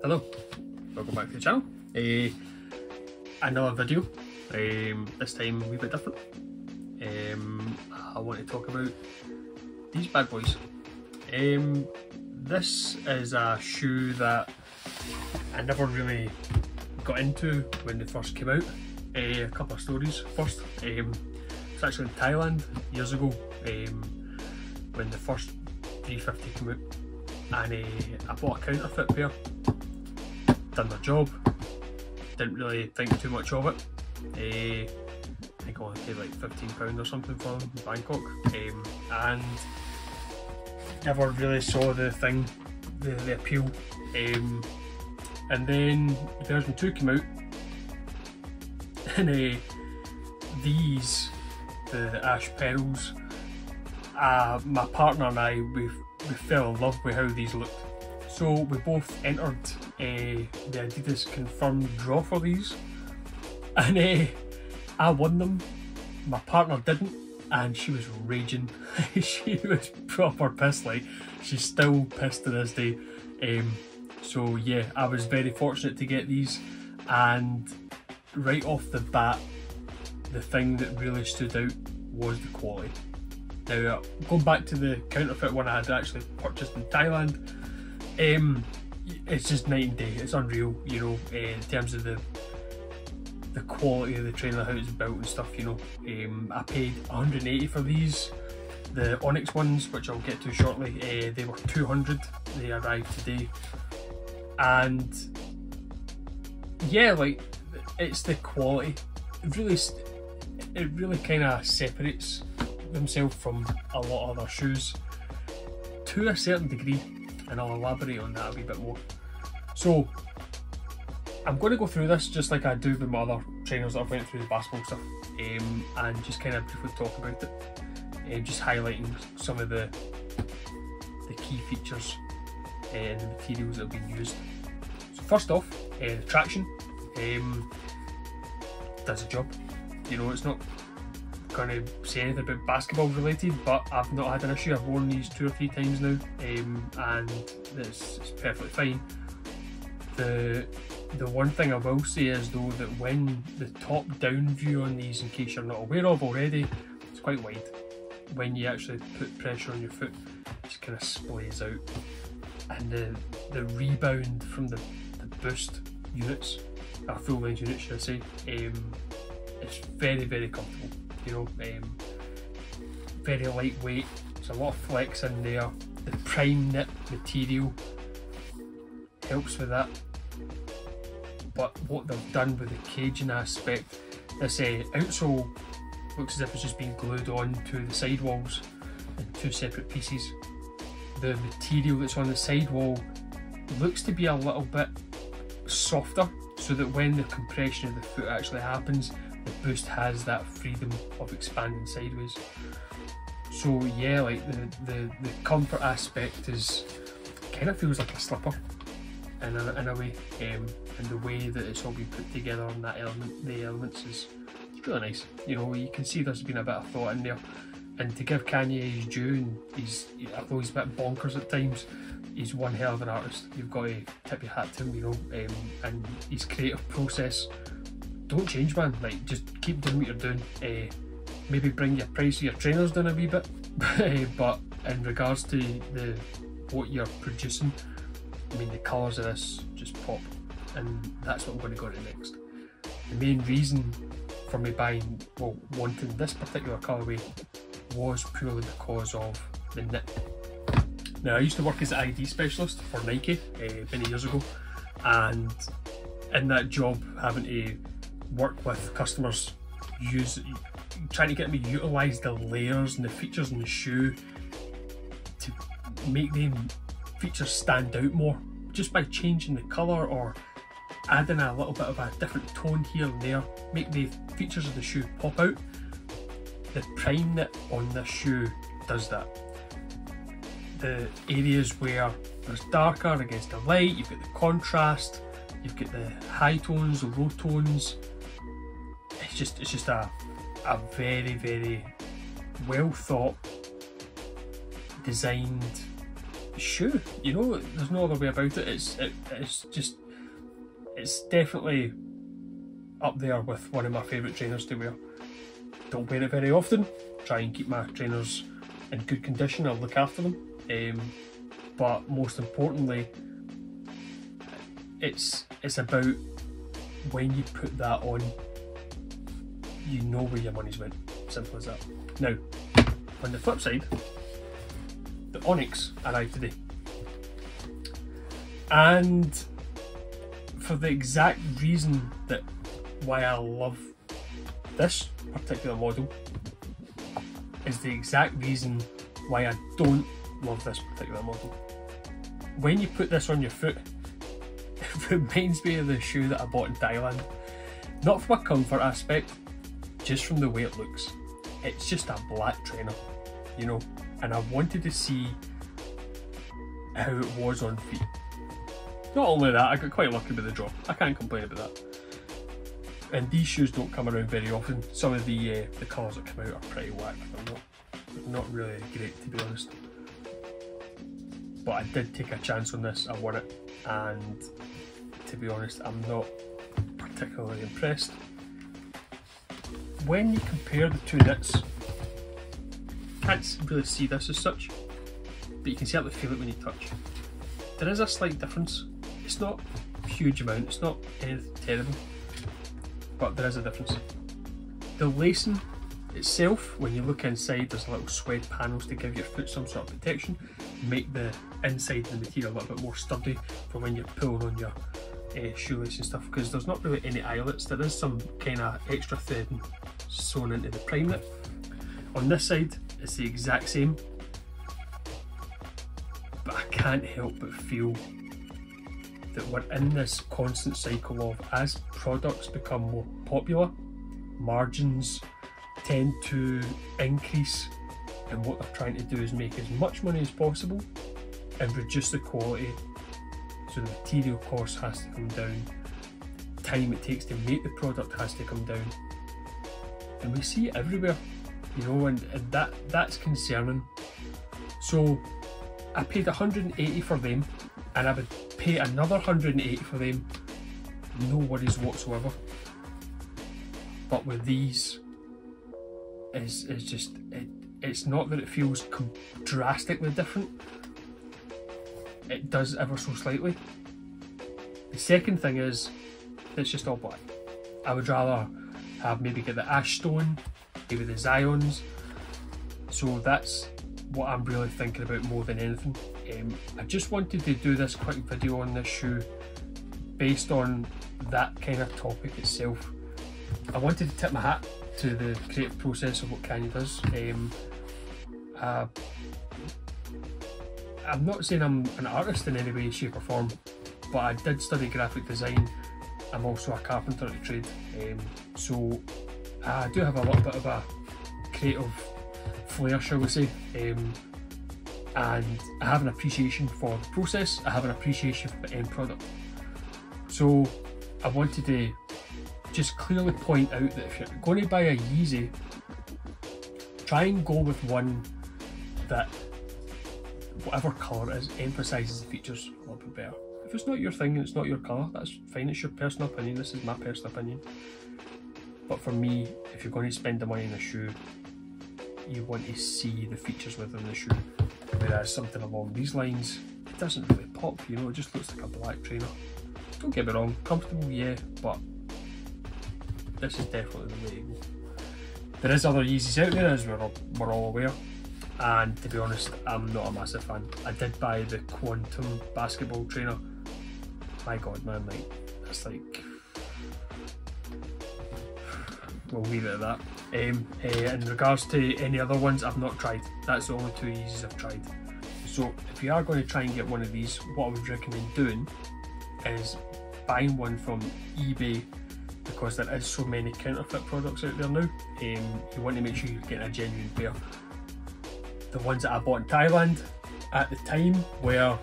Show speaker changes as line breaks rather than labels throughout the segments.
Hello, welcome back to the channel. Another video, this time a wee bit different. I want to talk about these bad boys. This is a shoe that I never really got into when they first came out. A couple of stories first. It's actually in Thailand years ago when the first 350 came out, and I bought a counterfeit pair. Done the job, didn't really think too much of it. I think I only paid like £15 or something for them in Bangkok, and never really saw the thing, the appeal. And then version 2 came out, and these, the Ash Perils, my partner and I, we fell in love with how these looked. So we both entered the Adidas confirmed draw for these, and I won them. My partner didn't, and she was raging. She was proper pissed. Like, she's still pissed to this day. So yeah, I was very fortunate to get these, and right off the bat, the thing that really stood out was the quality. Now, going back to the counterfeit one I had actually purchased in Thailand, it's just night and day. It's unreal, you know, in terms of the quality of the trainer, how it's built and stuff, you know. I paid 180 for these. The Onyx ones, which I'll get to shortly, they were 200. They arrived today, and yeah, like, it's the quality. It really kind of separates themselves from a lot of other shoes to a certain degree, and I'll elaborate on that a wee bit more. So I'm going to go through this just like I do with my other trainers that I've went through the basketball stuff, and just kind of briefly talk about it, just highlighting some of the key features and the materials that have been used. So first off, the traction does a job. You know, it's not going to say anything about basketball related, but I've not had an issue. I've worn these 2 or 3 times now, and it's perfectly fine. The one thing I will say is though that when the top down view on these, in case you're not aware of already, it's quite wide. When you actually put pressure on your foot, it just kind of splays out, and the rebound from the boost units, full length units should I say, it's very, very comfortable. You know, very lightweight. There's a lot of flex in there. The prime knit material helps with that. But what they've done with the caging aspect, this outsole looks as if it's just been glued on to the sidewalls in 2 separate pieces. The material that's on the sidewall looks to be a little bit softer, so that when the compression of the foot actually happens, the Boost has that freedom of expanding sideways. So yeah, like the comfort aspect is kind of feels like a slipper in a way, and the way that it's all been put together on that the elements is really nice. You know, you can see there's been a bit of thought in there, and to give Kanye his due, and although he's a bit bonkers at times, he's one hell of an artist. You've got to tip your hat to him, you know, and his creative process. Don't change, man. Like, just keep doing what you're doing. Maybe bring your price of your trainers down a wee bit, but in regards to what you're producing, I mean, the colours of this just pop, and that's what I'm going to go to next. The main reason for me wanting this particular colourway was purely because of the knit. Now, I used to work as an ID specialist for Nike many years ago, and in that job, having to work with customers, trying to get me to utilise the layers and the features in the shoe to make them features stand out more, just by changing the colour or adding a little bit of a different tone here and there, make the features of the shoe pop out. The prime knit on this shoe does that. The areas where there's darker against the light, you've got the contrast, you've got the high tones, the low tones. It's just a very, very well thought, designed shoe, you know, there's no other way about it. It's definitely up there with one of my favourite trainers to wear. Don't wear it very often, try and keep my trainers in good condition, I'll look after them, but most importantly, it's about when you put that on, you know where your money's went, simple as that. Now, on the flip side, the Onyx arrived today, and for the exact reason that why I love this particular model is the exact reason why I don't love this particular model. When you put this on your foot, it reminds me of the shoe that I bought in Thailand. Not from a comfort aspect, just from the way it looks. It's just a black trainer, you know, and I wanted to see how it was on feet. Not only that, I got quite lucky with the drop. I can't complain about that. And these shoes don't come around very often. Some of the colours that come out are pretty whack. They're not really great, to be honest. But I did take a chance on this. I won it, and to be honest, I'm not particularly impressed. When you compare the two knits, can't really see this as such, but you can certainly feel it when you touch. There is a slight difference. It's not a huge amount, it's not anything terrible, but there is a difference. The lacing itself, when you look inside, there's little suede panels to give your foot some sort of protection, make the inside of the material a little bit more sturdy for when you're pulling on your shoelace and stuff, because there's not really any eyelets. There is some kind of extra threading sewn into the prime knit. On this side, it's the exact same, but I can't help but feel that we're in this constant cycle of, as products become more popular, margins tend to increase, and what they're trying to do is make as much money as possible and reduce the quality, so the material cost has to come down, time it takes to make the product has to come down, and we see it everywhere, you know, and that's concerning. So I paid 180 for them, and I would pay another 180 for them, no worries whatsoever. But with these, it's just, it's not that it feels drastically different, it does ever so slightly. The second thing is, it's just all black. I would rather have maybe get the ash stone, maybe the Zions, so that's what I'm really thinking about more than anything. I just wanted to do this quick video on this shoe based on that kind of topic itself. I wanted to tip my hat to the creative process of what Kanye does. I'm not saying I'm an artist in any way, shape or form, but I did study graphic design. I'm also a carpenter to trade, so I do have a little bit of a creative flair, shall we say, and I have an appreciation for the process, I have an appreciation for the end product. So I wanted to just clearly point out that if you're going to buy a Yeezy, try and go with one that, whatever colour it is, emphasises the features a little bit better. If it's not your thing and it's not your colour, that's fine, it's your personal opinion, this is my personal opinion. But for me, if you're going to spend the money on a shoe, you want to see the features within the shoe. Whereas something along these lines, it doesn't really pop, you know, it just looks like a black trainer. Don't get me wrong, comfortable, yeah, but this is definitely the way to go. There is other Yeezys out there, as we're all aware, and to be honest, I'm not a massive fan. I did buy the Quantum basketball trainer. My god, man, like, that's like, we'll leave it at that. In regards to any other ones, I've not tried. That's the only two Yeezys I've tried. So if you are going to try and get one of these, what I would recommend doing is buying one from eBay, because there is so many counterfeit products out there now. You want to make sure you're getting a genuine pair. The ones that I bought in Thailand at the time were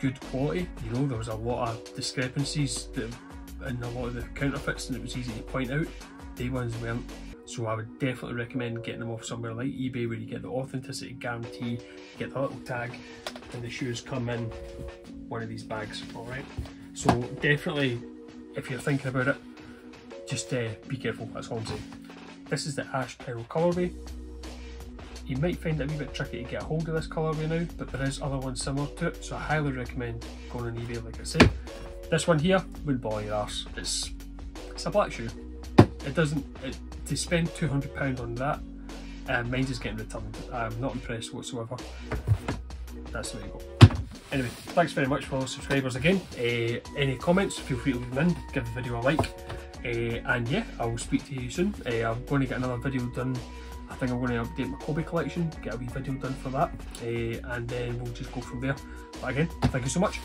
good quality. You know, there was a lot of discrepancies in a lot of the counterfeits, and it was easy to point out. They ones weren't. So I would definitely recommend getting them off somewhere like eBay, where you get the authenticity guarantee, you get the little tag, and the shoes come in one of these bags. Alright, so definitely, if you're thinking about it, just be careful, that's all I'm saying. This is the Ash Pyro colourway. You might find it a wee bit tricky to get a hold of this colourway now, but there is other ones similar to it, so I highly recommend going on eBay, like I said. This one here wouldn't bother your arse. It's a black shoe. To spend £200 on that, mine's just getting returned. I'm not impressed whatsoever. That's the way you go. Anyway, thanks very much for all the subscribers again. Any comments, feel free to leave them in, give the video a like. And yeah, I will speak to you soon. I'm going to get another video done. I think I'm going to update my Kobe collection, get a wee video done for that, and then we'll just go from there. But again, thank you so much.